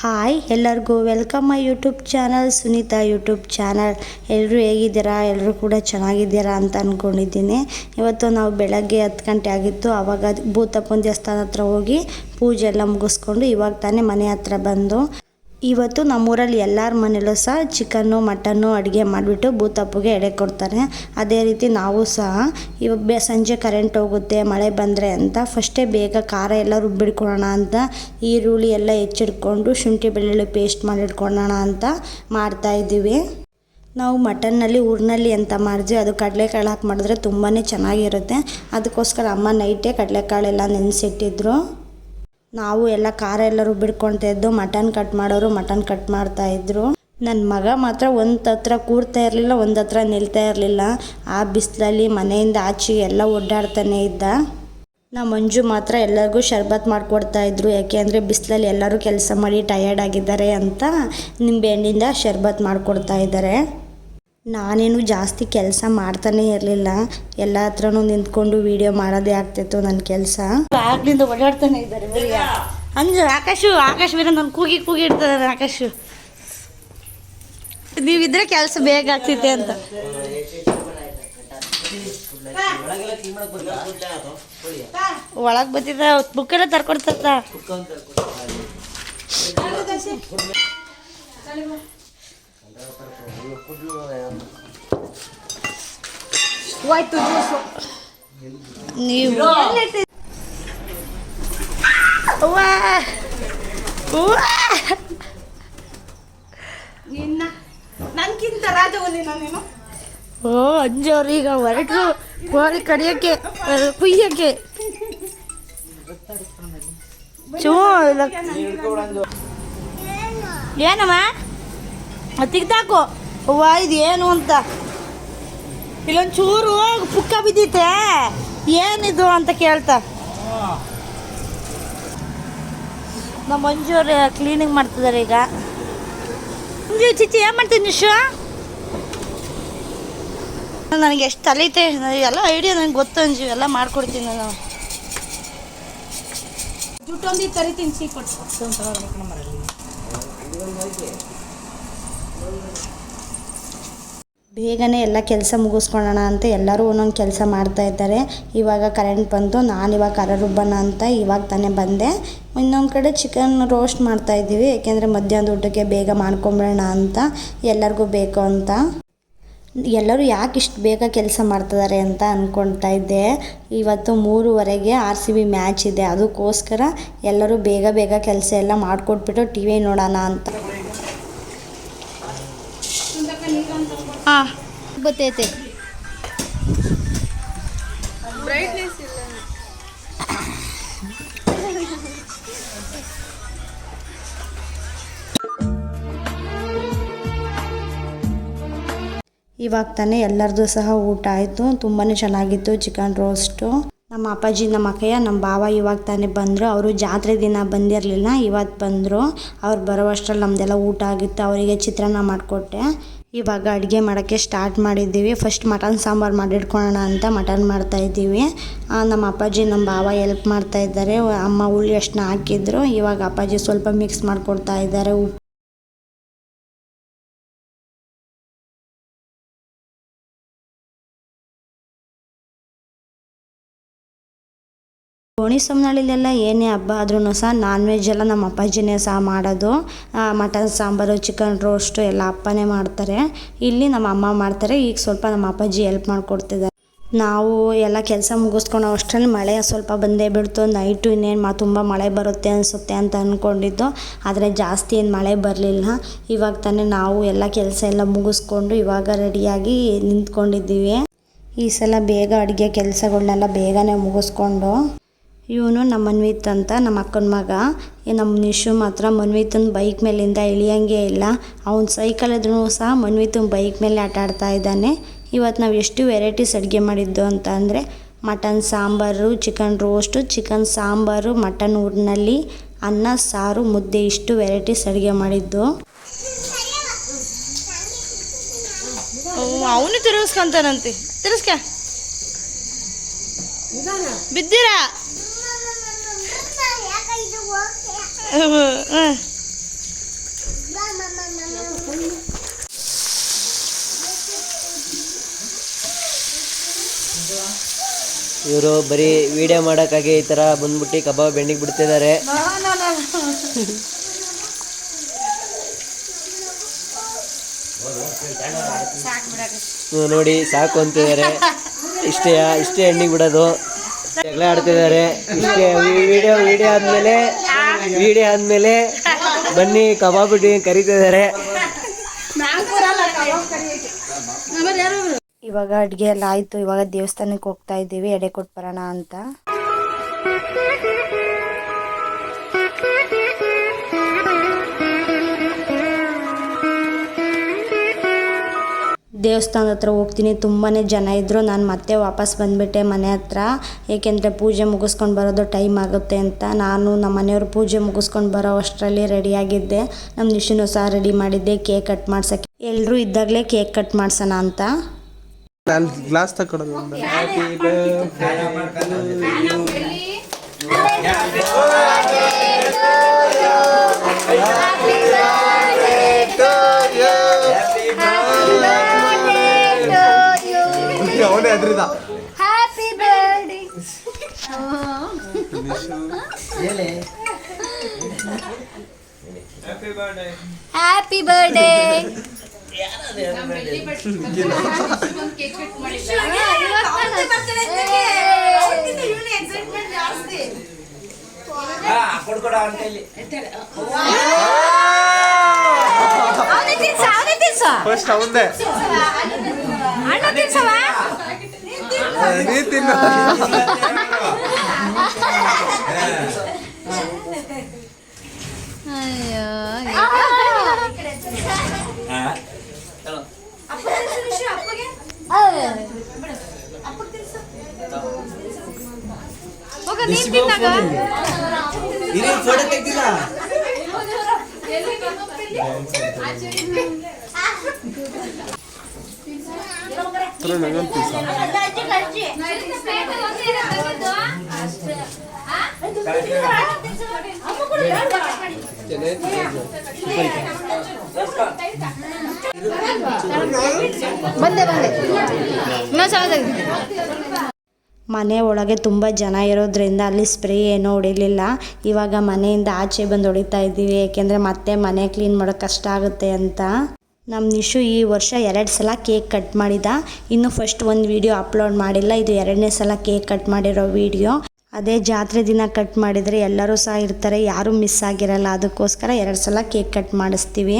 Hi ಎಲ್ಲರಿಗೂ welcome my YouTube channel Sunita YouTube channel. ಎಲ್ಲರೂ ಹೇಗಿದ್ದೀರಾ? ಎಲ್ಲರೂ ಕೂಡ ಚೆನ್ನಾಗಿದ್ದೀರಾ ಅಂತ ಅಂದ್ಕೊಂಡಿದ್ದೀನಿ. ಇವತ್ತು ನಾವು ಬೆಳಗ್ಗೆ 10 ಗಂಟೆ ಆಗಿತ್ತು. ಆವಾಗ ಭೂತಪ್ಪನ ದೇವಸ್ಥಾನ ಹತ್ರ ಹೋಗಿ ಪೂಜೆ ಎಲ್ಲ ಮುಗಿಸ್ಕೊಂಡು ಇವಾಗ ತಾನೇ ಮನೆ ಹತ್ರ ಬಂದು, ಇವತ್ತು ನಮ್ಮೂರಲ್ಲಿ ಎಲ್ಲರ ಮನೇಲೂ ಸಹ ಚಿಕನ್ನು ಮಟನ್ನು ಅಡುಗೆ ಮಾಡಿಬಿಟ್ಟು ಭೂತಪ್ಪಗೆ ಎಡೆ ಕೊಡ್ತಾರೆ. ಅದೇ ರೀತಿ ನಾವು ಸಹ ಇವಾಗ ಸಂಜೆ ಕರೆಂಟ್ ಹೋಗುತ್ತೆ ಮಳೆ ಬಂದರೆ ಅಂತ ಫಸ್ಟೇ ಬೇಗ ಖಾರ ಎಲ್ಲ ರುಬ್ಬಿಡ್ಕೊಳ್ಳೋಣ ಅಂತ ಈರುಳ್ಳಿ ಎಲ್ಲ ಹೆಚ್ಚಿಡ್ಕೊಂಡು ಶುಂಠಿ ಬೆಳ್ಳುಳ್ಳಿ ಪೇಸ್ಟ್ ಮಾಡಿಡ್ಕೊಳ್ಳೋಣ ಅಂತ ಮಾಡ್ತಾಯಿದ್ದೀವಿ. ನಾವು ಮಟನ್ನಲ್ಲಿ ಊರಿನಲ್ಲಿ ಅಂತ ಮಾಡಿದ್ವಿ. ಅದು ಕಡಲೆಕಾಳು ಹಾಕಿ ಮಾಡಿದ್ರೆ ತುಂಬಾ ಚೆನ್ನಾಗಿರುತ್ತೆ. ಅದಕ್ಕೋಸ್ಕರ ಅಮ್ಮ ನೈಟೇ ಕಡಲೆಕಾಳೆಲ್ಲ ನೆನೆಸಿಟ್ಟಿದ್ರು. ನಾವು ಎಲ್ಲ ಖಾರ ಎಲ್ಲ ರುಬ್ಬಿಡ್ಕೊಳ್ತಾ ಇದ್ದು ಮಟನ್ ಕಟ್ ಮಾಡೋರು ಮಟನ್ ಕಟ್ ಮಾಡ್ತಾಯಿದ್ರು. ನನ್ನ ಮಗ ಮಾತ್ರ ಒಂದು ಹತ್ರ ಕೂರ್ತಾ ಇರಲಿಲ್ಲ, ಒಂದು ಹತ್ರ ನಿಲ್ತಾ ಇರಲಿಲ್ಲ. ಆ ಬಿಸಿಲಲ್ಲಿ ಮನೆಯಿಂದ ಆಚೆಗೆ ಎಲ್ಲ ಓಡಾಡ್ತಾನೆ ಇದ್ದ. ನಮ್ಮ ಮಂಜು ಮಾತ್ರ ಎಲ್ಲರಿಗೂ ಶರ್ಬತ್ ಮಾಡಿಕೊಡ್ತಾಯಿದ್ರು. ಯಾಕೆ ಅಂದರೆ ಬಿಸಿಲಲ್ಲಿ ಎಲ್ಲರೂ ಕೆಲಸ ಮಾಡಿ ಟಯರ್ಡ್ ಆಗಿದ್ದಾರೆ ಅಂತ ನಿಂಬೆಹಣ್ಣಿಂದ ಶರ್ಬತ್ ಮಾಡಿಕೊಡ್ತಾ ಇದ್ದಾರೆ. ನಾನೇನು ಜಾಸ್ತಿ ಕೆಲಸ ಮಾಡ್ತಾನೆ ಇರಲಿಲ್ಲ, ಎಲ್ಲ ಹತ್ರನೂ ನಿಂತ್ಕೊಂಡು ವಿಡಿಯೋ ಮಾಡೋದೇ ಆಗ್ತಿತ್ತು ನನ್ನ ಕೆಲಸ. ಆಗ್ಲಿಂದ ಓಡಾಡ್ತಾನೆ ಇದ್ದಾರೆ ಬರೀ. ಅಂಜು ಆಕಾಶ್ ಬೇರೆ ನಾನು ಕೂಗಿ ಇಡ್ತಾರೆ. ಆಕಾಶು ನೀವಿದ್ರೆ ಕೆಲಸ ಬೇಗ ಆಗ್ತೈತೆ ಅಂತ. ಒಳಗೆ ಬತ್ತಿದ ಬುಕ್ಕೆಲ್ಲ ತರ್ಕೊಡ್ತ ನೀವು ನನ್ಕಿಂತ ರಾಜವಲ್ಲಿನ ನೀನು. ಓ ಅಂಜವ್ರು ಈಗ ಹೊರಟು ಕೋಳಿ ಕಡಿಯೋಕ್ಕೆ ಕುಯ್ಯಕ್ಕೆ. ಏನಮ್ಮ ತೆಗ್ದಾಕು ಅವ್ವ ಇದು ಏನು ಅಂತ. ಇಲ್ಲೊಂದು ಚೂರು ಪುಕ್ಕ ಬಿದ್ದೈತೆ, ಏನಿದು ಅಂತ ಕೇಳ್ತಾ. ನಮ್ಮ ಮಂಜೂರು ಕ್ಲೀನಿಂಗ್ ಮಾಡ್ತಿದ್ದಾರೆ ಈಗ. ಮಂಜು ಚಿಚ್ಚಿ ಏನು ಮಾಡ್ತೀನಿ ನಿಶು? ನನಗೆ ಎಷ್ಟು ತಲೈತೆ ಎಲ್ಲ ಐಡಿಯಾ ನನಗೆ ಗೊತ್ತು ಅಂಜು, ಎಲ್ಲ ಮಾಡ್ಕೊಡ್ತೀನಿ ನಾನು. ಜುಟ್ಟೊಂದಿ ತರಿತೀನಿ ಸೀಕೊಟ್ಟು. ಬೇಗನೆ ಎಲ್ಲ ಕೆಲಸ ಮುಗಿಸ್ಕೊಳ್ಳೋಣ ಅಂತ ಎಲ್ಲರೂ ಒಂದೊಂದು ಕೆಲಸ ಮಾಡ್ತಾಯಿದ್ದಾರೆ. ಇವಾಗ ಕರೆಂಟ್ ಬಂತು, ನಾನಿವಾಗ ಖಾರ ರುಬ್ಬಣ ಅಂತ ಇವಾಗ ತಾನೇ ಬಂದೆ. ಇನ್ನೊಂದು ಕಡೆ ಚಿಕನ್ ರೋಸ್ಟ್ ಮಾಡ್ತಾಯಿದ್ದೀವಿ, ಯಾಕೆಂದರೆ ಮಧ್ಯಾಹ್ನದ ಊಟಕ್ಕೆ ಬೇಗ ಮಾಡ್ಕೊಂಬಿಡೋಣ ಅಂತ ಎಲ್ಲರಿಗೂ ಬೇಕು ಅಂತ. ಎಲ್ಲರೂ ಯಾಕೆ ಇಷ್ಟು ಬೇಗ ಕೆಲಸ ಮಾಡ್ತಿದ್ದಾರೆ ಅಂತ ಅಂದ್ಕೊಳ್ತಾ ಇದ್ದೆ. ಇವತ್ತು 3:15ಗೆ RCB ಮ್ಯಾಚ್ ಇದೆ, ಅದಕ್ಕೋಸ್ಕರ ಎಲ್ಲರೂ ಬೇಗ ಕೆಲಸ ಎಲ್ಲ ಮಾಡಿಕೊಟ್ಬಿಟ್ಟು TV ನೋಡೋಣ ಅಂತ. ಹಾಂ ಗೊತ್ತೈತೆ. ಬ್ರೈಟ್ನೆಸ್ ಇಲ್ಲ. ಇವಾಗ ತಾನೇ ಎಲ್ಲರದು ಸಹ ಊಟ ಆಯಿತು. ತುಂಬಾ ಚೆನ್ನಾಗಿತ್ತು ಚಿಕನ್ ರೋಸ್ಟು. ನಮ್ಮ ಅಪ್ಪಾಜಿ ನಮ್ಮ ಅಕ್ಕಯ್ಯ ನಮ್ಮ ಭಾವ ಇವಾಗ ತಾನೇ ಬಂದರು. ಅವರು ಜಾತ್ರೆ ದಿನ ಬಂದಿರಲಿಲ್ಲ, ಇವತ್ತು ಬಂದರು. ಅವ್ರು ಬರೋ ಅಷ್ಟರಲ್ಲಿ ನಮ್ಮದೆಲ್ಲ ಊಟ ಆಗಿತ್ತು. ಅವರಿಗೆ ಚಿತ್ರಾನ್ನ ಮಾಡಿಕೊಟ್ಟೆ. ಇವಾಗ ಅಡುಗೆ ಮಾಡೋಕ್ಕೆ ಸ್ಟಾರ್ಟ್ ಮಾಡಿದ್ದೀವಿ. ಫಸ್ಟ್ ಮಟನ್ ಸಾಂಬಾರು ಮಾಡಿಟ್ಕೊಳ್ಳೋಣ ಅಂತ ಮಟನ್ ಮಾಡ್ತಾಯಿದ್ದೀವಿ. ನಮ್ಮ ಅಪ್ಪಾಜಿ ನಮ್ಮ ಭಾವ ಹೆಲ್ಪ್ ಮಾಡ್ತಾಯಿದ್ದಾರೆ. ಅಮ್ಮ ಹುಳಿ ಅಷ್ಟನ್ನ ಹಾಕಿದ್ರು. ಇವಾಗ ಅಪ್ಪಾಜಿ ಸ್ವಲ್ಪ ಮಿಕ್ಸ್ ಮಾಡಿಕೊಡ್ತಾ ಇದ್ದಾರೆ. ಕೋಣಿ ಸೊಮ್ಮನಹಳ್ಳಿಲೆಲ್ಲ ಏನೇ ಹಬ್ಬ ಆದ್ರೂ ಸಹ ನಾನ್ ವೆಜ್ ಎಲ್ಲ ನಮ್ಮ ಅಪ್ಪಾಜಿನೇ ಸಹ ಮಾಡೋದು. ಮಟನ್ ಸಾಂಬಾರು ಚಿಕನ್ ರೋಸ್ಟು ಎಲ್ಲ ಅಪ್ಪನೇ ಮಾಡ್ತಾರೆ. ಇಲ್ಲಿ ನಮ್ಮ ಅಮ್ಮ ಮಾಡ್ತಾರೆ. ಈಗ ಸ್ವಲ್ಪ ನಮ್ಮ ಅಪ್ಪಾಜಿ ಹೆಲ್ಪ್ ಮಾಡಿಕೊಡ್ತಿದ್ದಾರೆ. ನಾವು ಎಲ್ಲ ಕೆಲಸ ಮುಗಿಸ್ಕೊಂಡು ಅಷ್ಟರಲ್ಲಿ ಮಳೆ ಸ್ವಲ್ಪ ಬಂದೇ ಬಿಡ್ತು. ನೈಟು ಇನ್ನೇನು ತುಂಬ ಮಳೆ ಬರುತ್ತೆ ಅನಿಸುತ್ತೆ ಅಂತ ಅಂದ್ಕೊಂಡಿದ್ದು, ಆದರೆ ಜಾಸ್ತಿ ಏನು ಮಳೆ ಬರಲಿಲ್ಲ. ಇವಾಗ ತಾನೇ ನಾವು ಎಲ್ಲ ಕೆಲಸ ಎಲ್ಲ ಮುಗಿಸ್ಕೊಂಡು ಇವಾಗ ರೆಡಿಯಾಗಿ ನಿಂತ್ಕೊಂಡಿದ್ದೀವಿ. ಈ ಸಲ ಬೇಗ ಅಡುಗೆ ಕೆಲಸಗಳನ್ನೆಲ್ಲ ಬೇಗನೆ ಮುಗಿಸ್ಕೊಂಡು, ಇವನು ನಮ್ಮ ಮನ್ವಿತ್ ಅಂತ ನಮ್ಮ ಅಕ್ಕನ ಮಗ. ನಮ್ಮ ನಿಶು ಮಾತ್ರ ಮನ್ವಿತನ ಬೈಕ್ ಮೇಲಿಂದ ಇಳಿಯೋಂಗೇ ಇಲ್ಲ. ಅವ್ನು ಸೈಕಲ್ ಇದ್ರೂ ಸಹ ಮನ್ವಿತನ ಬೈಕ್ ಮೇಲೆ ಆಟ ಆಡ್ತಾ ಇದ್ದಾನೆ. ಇವತ್ತು ನಾವು ಎಷ್ಟು ವೆರೈಟೀಸ್ ಅಡುಗೆ ಮಾಡಿದ್ದು ಅಂತ ಅಂದರೆ mutton sambar, chicken roast, chicken sambar, mutton ಊರಿನಲ್ಲಿ ಅನ್ನ ಸಾರು ಮುದ್ದೆ, ಇಷ್ಟು ವೆರೈಟೀಸ್ ಅಡುಗೆ ಮಾಡಿದ್ದು. ಅವನು ತಿರುಗಿಸ್ಕೊಂತಾನಂತೆ. ತಿರುಗಿಸ್ಕ ಬಿದ್ದೀರಾ? ಇವರು ಬರೀ ವಿಡಿಯೋ ಮಾಡೋಕ್ಕಾಗಿ ಈ ಥರ ಬಂದ್ಬಿಟ್ಟು ಕಬಾಬ್ ಬೆಣ್ಣಿಗೆ ಬಿಡ್ತಿದ್ದಾರೆ. ನೋಡಿ ಸಾಕು ಅಂತಿದ್ದಾರೆ. ಇಷ್ಟೇ ಎಣ್ಣೆಗೆ ಬಿಡೋದು. ಜಗಳ ಆಡ್ತಿದ್ದಾರೆ. ಇಷ್ಟೇ ವಿಡಿಯೋ ಆದ್ಮೇಲೆ ಬನ್ನಿ ಕಬಾಬ್ ಕರೀತಿದ್ದಾರೆ. ಇವಾಗ ಅಡುಗೆ ಎಲ್ಲ ಆಯಿತು. ಇವಾಗ ದೇವಸ್ಥಾನಕ್ಕೆ ಹೋಗ್ತಾ ಇದ್ದೀವಿ ಎಡೆ ಕೊಟ್ಟು ಬರೋಣ ಅಂತ. ದೇವಸ್ಥಾನದ ಹತ್ರ ಹೋಗ್ತೀನಿ. ತುಂಬಾ ಜನ ಇದ್ದರು. ನಾನು ಮತ್ತೆ ವಾಪಸ್ ಬಂದುಬಿಟ್ಟೆ ಮನೆ ಹತ್ರ. ಏಕೆಂದರೆ ಪೂಜೆ ಮುಗಿಸ್ಕೊಂಡು ಬರೋದು ಟೈಮ್ ಆಗುತ್ತೆ ಅಂತ. ನಾನು ನಮ್ಮ ಮನೆಯವರು ಪೂಜೆ ಮುಗಿಸ್ಕೊಂಡು ಬರೋ ಅಷ್ಟರಲ್ಲಿ ರೆಡಿಯಾಗಿದ್ದೆ. ನಮ್ಮ ನಿಶುನು ಸಹ ರೆಡಿ ಮಾಡಿದ್ದೆ ಕೇಕ್ ಕಟ್ ಮಾಡ್ಸೋಕ್ಕೆ. ಎಲ್ಲರೂ ಇದ್ದಾಗಲೇ ಕೇಕ್ ಕಟ್ ಮಾಡ್ಸೋಣ ಅಂತ. ಗ್ಲಾಸ್ ತಗೊಳ್ಳೋದು. ಅವನೇ ಅದ್ರಿದ happy birthday happy birthday first ಅವಂದೇ ನೀ ತಿನ್ನು. ಫೋಟೋ ತೆಗ್ದಿಲ್ಲ. ಮನೆ ಒಳಗೆ ತುಂಬ ಜನ ಇರೋದ್ರಿಂದ ಅಲ್ಲಿ ಸ್ಪ್ರೇ ಏನೂ ಹೊಡಿಲಿಲ್ಲ. ಇವಾಗ ಮನೆಯಿಂದ ಆಚೆ ಬಂದು ಹೊಡಿತಾ ಇದ್ದೀವಿ. ಏಕೆಂದರೆ ಮತ್ತೆ ಮನೆ ಕ್ಲೀನ್ ಮಾಡೋಕ್ಕೆ ಕಷ್ಟ ಆಗುತ್ತೆ ಅಂತ. ನಮ್ಮ ನಿಶು ಈ ವರ್ಷ 2 ಸಲ ಕೇಕ್ ಕಟ್ ಮಾಡಿದ. ಇನ್ನು ಫಸ್ಟ್ ಒಂದು ವಿಡಿಯೋ ಅಪ್ಲೋಡ್ ಮಾಡಿಲ್ಲ. ಇದು 2ನೇ ಸಲ ಕೇಕ್ ಕಟ್ ಮಾಡಿರೋ ವಿಡಿಯೋ. ಅದೇ ಜಾತ್ರೆ ದಿನ ಕಟ್ ಮಾಡಿದರೆ ಎಲ್ಲರೂ ಸಹ ಇರ್ತಾರೆ, ಯಾರೂ ಮಿಸ್ ಆಗಿರಲ್ಲ. ಅದಕ್ಕೋಸ್ಕರ 2 ಸಲ ಕೇಕ್ ಕಟ್ ಮಾಡಿಸ್ತೀವಿ.